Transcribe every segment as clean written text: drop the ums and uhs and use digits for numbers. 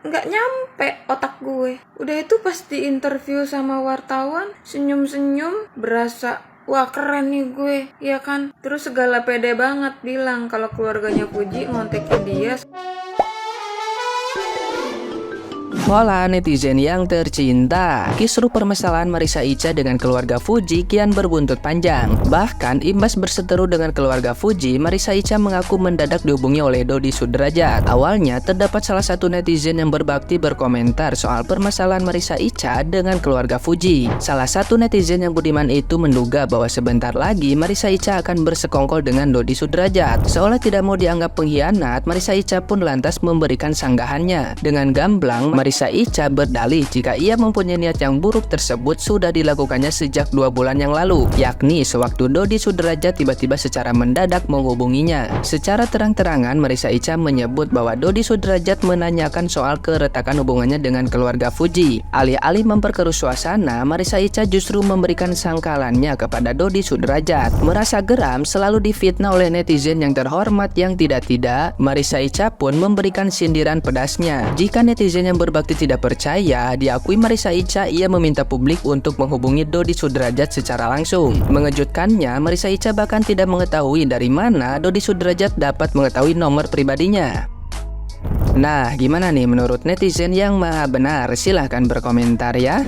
nggak nyampe otak gue. Udah itu pas di interview sama wartawan, senyum-senyum, berasa wah keren nih gue, ya kan? Terus segala pede banget bilang kalau keluarganya Fuji ngontekin dia. Hola netizen yang tercinta, kisruh permasalahan Marissa Icha dengan keluarga Fuji kian berbuntut panjang. Bahkan imbas berseteru dengan keluarga Fuji, Marissa Icha mengaku mendadak dihubungi oleh Dodi Sudrajat. Awalnya terdapat salah satu netizen yang berbakti berkomentar soal permasalahan Marissa Icha dengan keluarga Fuji. Salah satu netizen yang budiman itu menduga bahwa sebentar lagi Marissa Icha akan bersekongkol dengan Dodi Sudrajat. Seolah tidak mau dianggap pengkhianat, Marissa Icha pun lantas memberikan sanggahannya. Dengan gamblang, Marissa Icha berdalih jika ia mempunyai niat yang buruk tersebut sudah dilakukannya sejak 2 bulan yang lalu, yakni sewaktu Dodi Sudrajat tiba-tiba secara mendadak menghubunginya. Secara terang-terangan, Marissa Icha menyebut bahwa Dodi Sudrajat menanyakan soal keretakan hubungannya dengan keluarga Fuji. Alih-alih memperkeruh suasana, Marissa Icha justru memberikan sangkalannya kepada Dodi Sudrajat. Merasa geram selalu difitnah oleh netizen yang terhormat yang tidak-tidak, Marissa Icha pun memberikan sindiran pedasnya. Jika netizen yang berbakti tidak percaya, diakui Marissa Icha ia meminta publik untuk menghubungi Dodi Sudrajat secara langsung. Mengejutkannya, Marissa Icha bahkan tidak mengetahui dari mana Dodi Sudrajat dapat mengetahui nomor pribadinya. Nah, gimana nih menurut netizen yang maha benar? Silahkan berkomentar ya.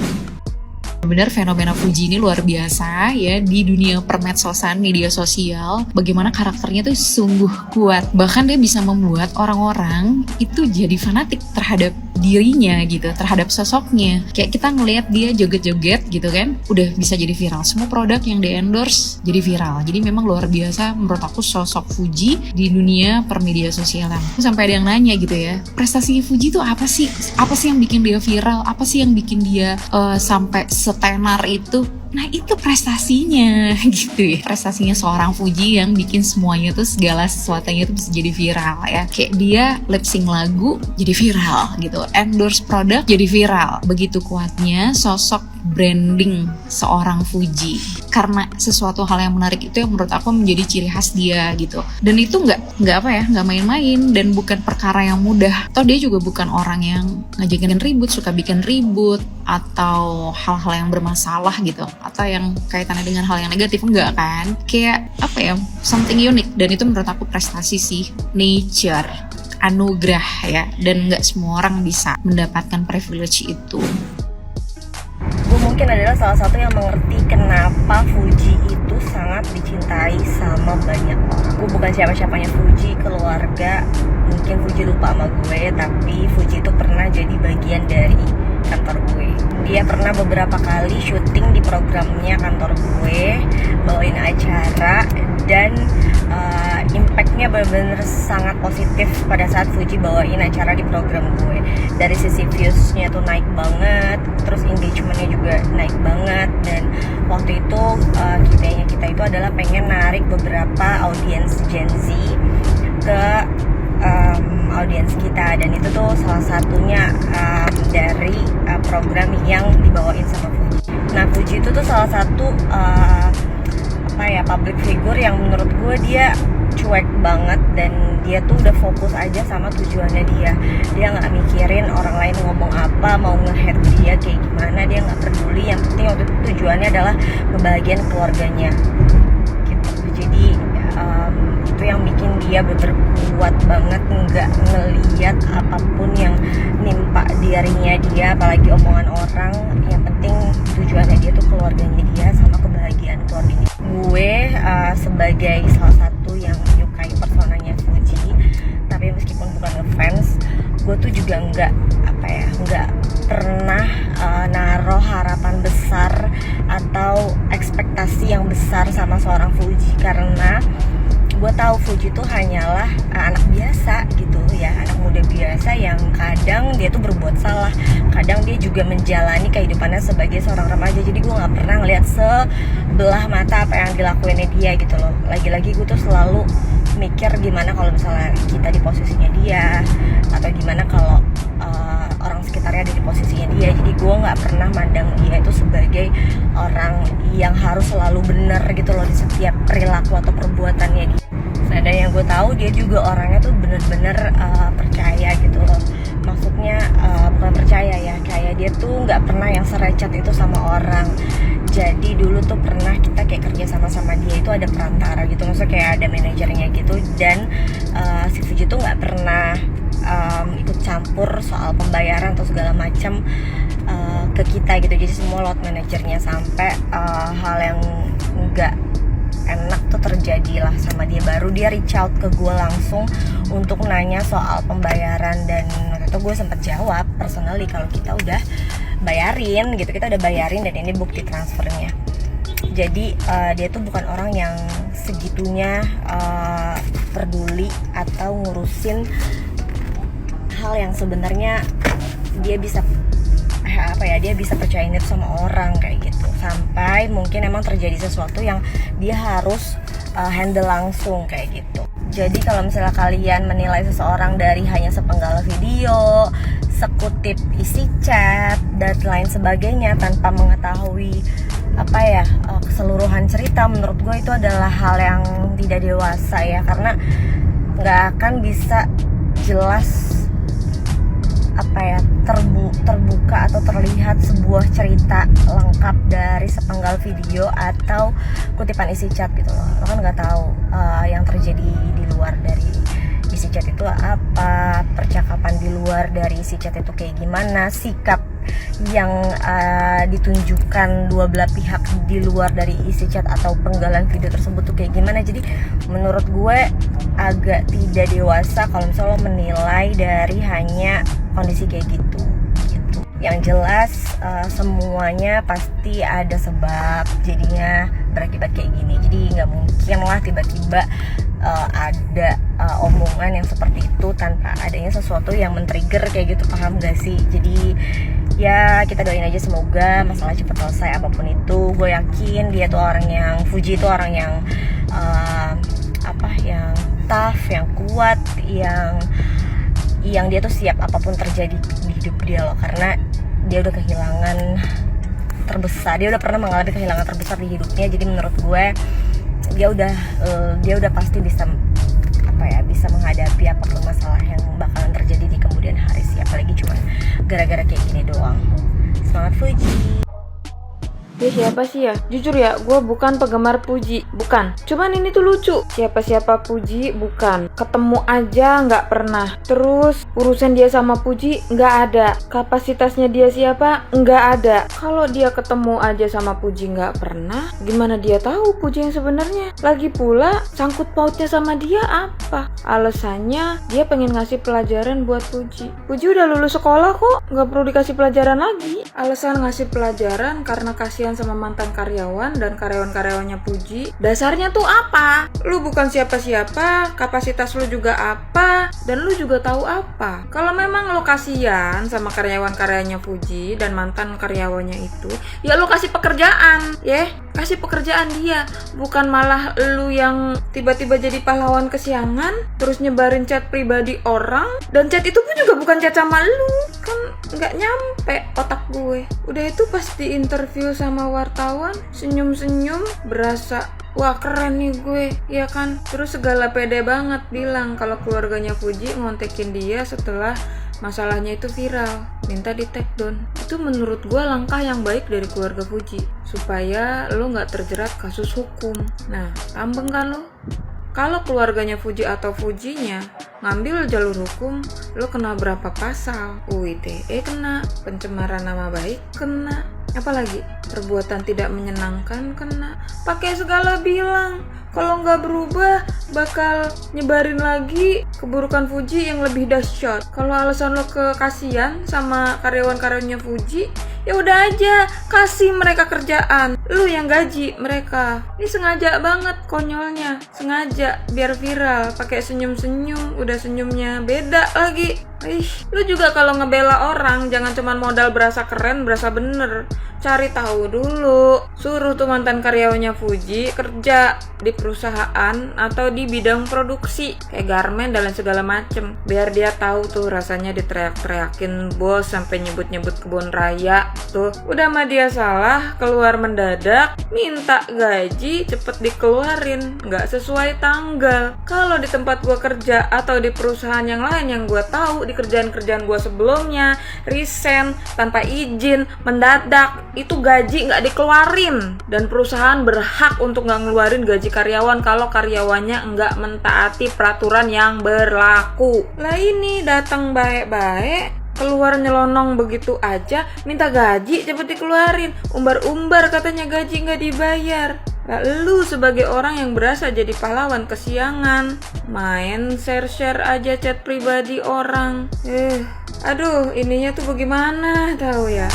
Benar, fenomena Fuji ini luar biasa ya di dunia permedsosan, media sosial. Bagaimana karakternya tuh sungguh kuat. Bahkan dia bisa membuat orang-orang itu jadi fanatik terhadap dirinya gitu, terhadap sosoknya. Kayak kita ngelihat dia joget-joget gitu kan, udah bisa jadi viral. Semua produk yang di-endorse jadi viral. Jadi memang luar biasa menurut aku sosok Fuji di dunia permedia sosialan. Sampai ada yang nanya gitu ya, prestasi Fuji itu apa sih? Apa sih yang bikin dia viral? Apa sih yang bikin dia sampai setenar itu? Nah itu prestasinya gitu ya. Prestasinya seorang Fuji yang bikin semuanya tuh, segala sesuatunya tuh bisa jadi viral ya. Kayak dia lip sync lagu jadi viral gitu, endorse produk jadi viral. Begitu kuatnya sosok branding seorang Fuji. Karena sesuatu hal yang menarik itu yang menurut aku menjadi ciri khas dia gitu. Dan itu nggak main-main dan bukan perkara yang mudah. Atau dia juga bukan orang yang ngajakin ribut, suka bikin ribut atau hal-hal yang bermasalah gitu, atau yang kaitannya dengan hal yang negatif, enggak kan? Kayak apa ya, something unik. Dan itu menurut aku prestasi sih, nature, anugerah ya. Dan nggak semua orang bisa mendapatkan privilege itu. Gue mungkin adalah salah satu yang mengerti kenapa Fuji itu sangat dicintai sama banyak orang. Gue bukan siapa-siapanya Fuji, keluarga mungkin Fuji lupa sama gue, tapi Fuji itu pernah jadi bagian dari kantor gue. Dia pernah beberapa kali syuting di programnya kantor gue, bawain acara, dan impactnya benar-benar sangat positif pada saat Fuji bawain acara di program gue. Dari sisi viewsnya tuh naik banget, terus engagementnya juga naik banget. Dan waktu itu kita itu adalah pengen narik beberapa audiens Gen Z ke audiens kita, dan itu tuh salah satunya dari program yang dibawain sama Fuji. Nah Fuji itu tuh salah satu public figure yang menurut gue dia cuek banget, dan dia tuh udah fokus aja sama tujuannya dia. Dia nggak mikirin orang lain ngomong apa, mau nge-head dia kayak gimana, dia nggak peduli. Yang penting waktu itu tujuannya adalah kebahagiaan keluarganya gitu. Jadi itu yang bikin dia berkuat banget, nggak ngeliat apapun yang nimpa dirinya dia, apalagi omongan orang. Yang penting tujuannya dia tuh keluarganya dia sama kebahagiaan keluarganya. Gue sebagai salah satu yang menyukai personanya Fuji, tapi meskipun bukan ngefans, gue tuh juga nggak pernah naruh harapan besar atau ekspektasi yang besar sama seorang Fuji, karena gue tahu Fuji tuh hanyalah anak biasa gitu ya, anak muda biasa yang kadang dia tuh berbuat salah, kadang dia juga menjalani kehidupannya sebagai seorang remaja. Jadi gue nggak pernah ngeliat sebelah mata apa yang dilakuinnya dia gitu loh. Lagi-lagi gue tuh selalu mikir gimana kalau misalnya kita di posisinya dia, atau gimana kalau orang sekitarnya ada di posisinya dia. Jadi gue nggak pernah mandang dia itu sebagai orang yang harus selalu benar gitu loh di setiap perilaku atau perbuatannya dia. Nah, dan yang gue tahu dia juga orangnya tuh bener-bener percaya gitu loh. Maksudnya dia tuh nggak pernah yang serecet itu sama orang. Jadi dulu tuh pernah kita kayak kerja sama dia itu ada perantara gitu, maksudnya kayak ada manajernya gitu, dan si Fuji tuh nggak pernah ikut campur soal pembayaran atau segala macam ke kita gitu. Jadi semua lot manajernya, sampai hal yang nggak enak tuh terjadi lah sama dia. Baru dia reach out ke gue langsung untuk nanya soal pembayaran, dan waktu itu gue sempet jawab personally kalau kita udah bayarin gitu, kita udah bayarin dan ini bukti transfernya. Jadi dia tuh bukan orang yang segitunya peduli atau ngurusin hal yang sebenarnya dia bisa dia bisa percayain itu sama orang kayak gitu, sampai mungkin emang terjadi sesuatu yang dia harus handle langsung kayak gitu. Jadi kalau misalnya kalian menilai seseorang dari hanya sepenggal video, sekutip isi chat dan lain sebagainya tanpa mengetahui keseluruhan cerita, menurut gue itu adalah hal yang tidak dewasa ya, karena nggak akan bisa jelas terbuka atau terlihat sebuah cerita lengkap dari sepenggal video atau kutipan isi chat gitu loh. Lo kan nggak tahu yang terjadi di luar dari isi chat itu apa, percakapan di luar dari isi chat itu kayak gimana, sikap yang ditunjukkan dua belah pihak di luar dari isi chat atau penggalan video tersebut tuh kayak gimana. Jadi menurut gue agak tidak dewasa kalau misalnya lo menilai dari hanya kondisi kayak gitu. Yang jelas semuanya pasti ada sebab jadinya berakibat kayak gini. Jadi nggak mungkin lah tiba-tiba ada omongan yang seperti itu tanpa adanya sesuatu yang men-trigger kayak gitu, paham gak sih? Jadi ya kita doain aja semoga masalah cepat selesai apapun itu. Gue yakin dia tuh orang yang, Fuji itu orang yang yang tough, yang kuat, yang dia tuh siap apapun terjadi di hidup dia loh, karena dia udah kehilangan terbesar, dia udah pernah mengalami kehilangan terbesar di hidupnya. Jadi menurut gue dia udah pasti bisa bisa menghadapi apapun masalah yang bakalan terjadi di kemudian hari sih, apalagi cuma gara-gara kayak gini doang. Semangat Fuji. Dia siapa sih ya? Jujur ya, gue bukan penggemar Fuji, bukan. Cuman ini tuh lucu. Siapa-siapa Fuji, bukan. Ketemu aja nggak pernah. Terus urusan dia sama Fuji nggak ada. Kapasitasnya dia siapa? Nggak ada. Kalau dia ketemu aja sama Fuji nggak pernah, gimana dia tahu Fuji yang sebenarnya? Lagi pula sangkut pautnya sama dia apa? Alasannya dia pengen ngasih pelajaran buat Fuji. Fuji udah lulus sekolah kok, nggak perlu dikasih pelajaran lagi. Alasan ngasih pelajaran karena kasihan sama mantan karyawan dan karyawan-karyawannya Fuji. Dasarnya tuh apa? Lu bukan siapa-siapa, kapasitas lu juga apa, dan lu juga tahu apa. Kalau memang lu kasihan sama karyawan-karyawanya Fuji dan mantan karyawannya itu, ya lu kasih pekerjaan, kasih pekerjaan dia. Bukan malah lu yang tiba-tiba jadi pahlawan kesiangan, terus nyebarin chat pribadi orang, dan chat itu pun juga bukan chat sama lu. Kan nggak nyampe otak gue. Udah itu pas di interview sama wartawan, senyum-senyum, berasa wah keren nih gue, ya kan? Terus segala pede banget bilang kalau keluarganya Fuji ngontekin dia setelah masalahnya itu viral, minta di take down. Itu menurut gue langkah yang baik dari keluarga Fuji, supaya lo gak terjerat kasus hukum. Nah, tambeng kan lo? Kalau keluarganya Fuji atau Fujinya ngambil jalur hukum, lo kena berapa pasal? UITE kena, pencemaran nama baik kena, apalagi perbuatan tidak menyenangkan kena. Pakai segala bilang kalau nggak berubah bakal nyebarin lagi keburukan Fuji yang lebih dahsyat. Kalau alasan lo kasihan sama karyawan-karyawannya Fuji, ya udah aja kasih mereka kerjaan, lu yang gaji mereka. Ini sengaja banget konyolnya, sengaja biar viral, pakai senyum-senyum, udah senyumnya beda lagi. Lu juga kalau ngebela orang jangan cuman modal berasa keren, berasa bener. Cari tahu dulu. Suruh tuh mantan karyawannya Fuji kerja di perusahaan atau di bidang produksi kayak garmen dan segala macem, biar dia tahu tuh rasanya diteriak-teriakin bos sampai nyebut-nyebut kebun raya. Tuh udah mah dia salah keluar mendadak mendadak, minta gaji cepet dikeluarin, nggak sesuai tanggal. Kalau di tempat gue kerja atau di perusahaan yang lain yang gue tahu, di kerjaan-kerjaan gue sebelumnya, resign tanpa izin, mendadak, itu gaji nggak dikeluarin. Dan perusahaan berhak untuk nggak ngeluarin gaji karyawan kalau karyawannya nggak mentaati peraturan yang berlaku. Lah ini datang baik-baik, keluar nyelonong begitu aja, minta gaji cepet dikeluarin, umbar-umbar katanya gaji nggak dibayar. Lu sebagai orang yang berasa jadi pahlawan kesiangan, main share-share aja chat pribadi orang. Aduh, ininya tuh bagaimana tahu ya.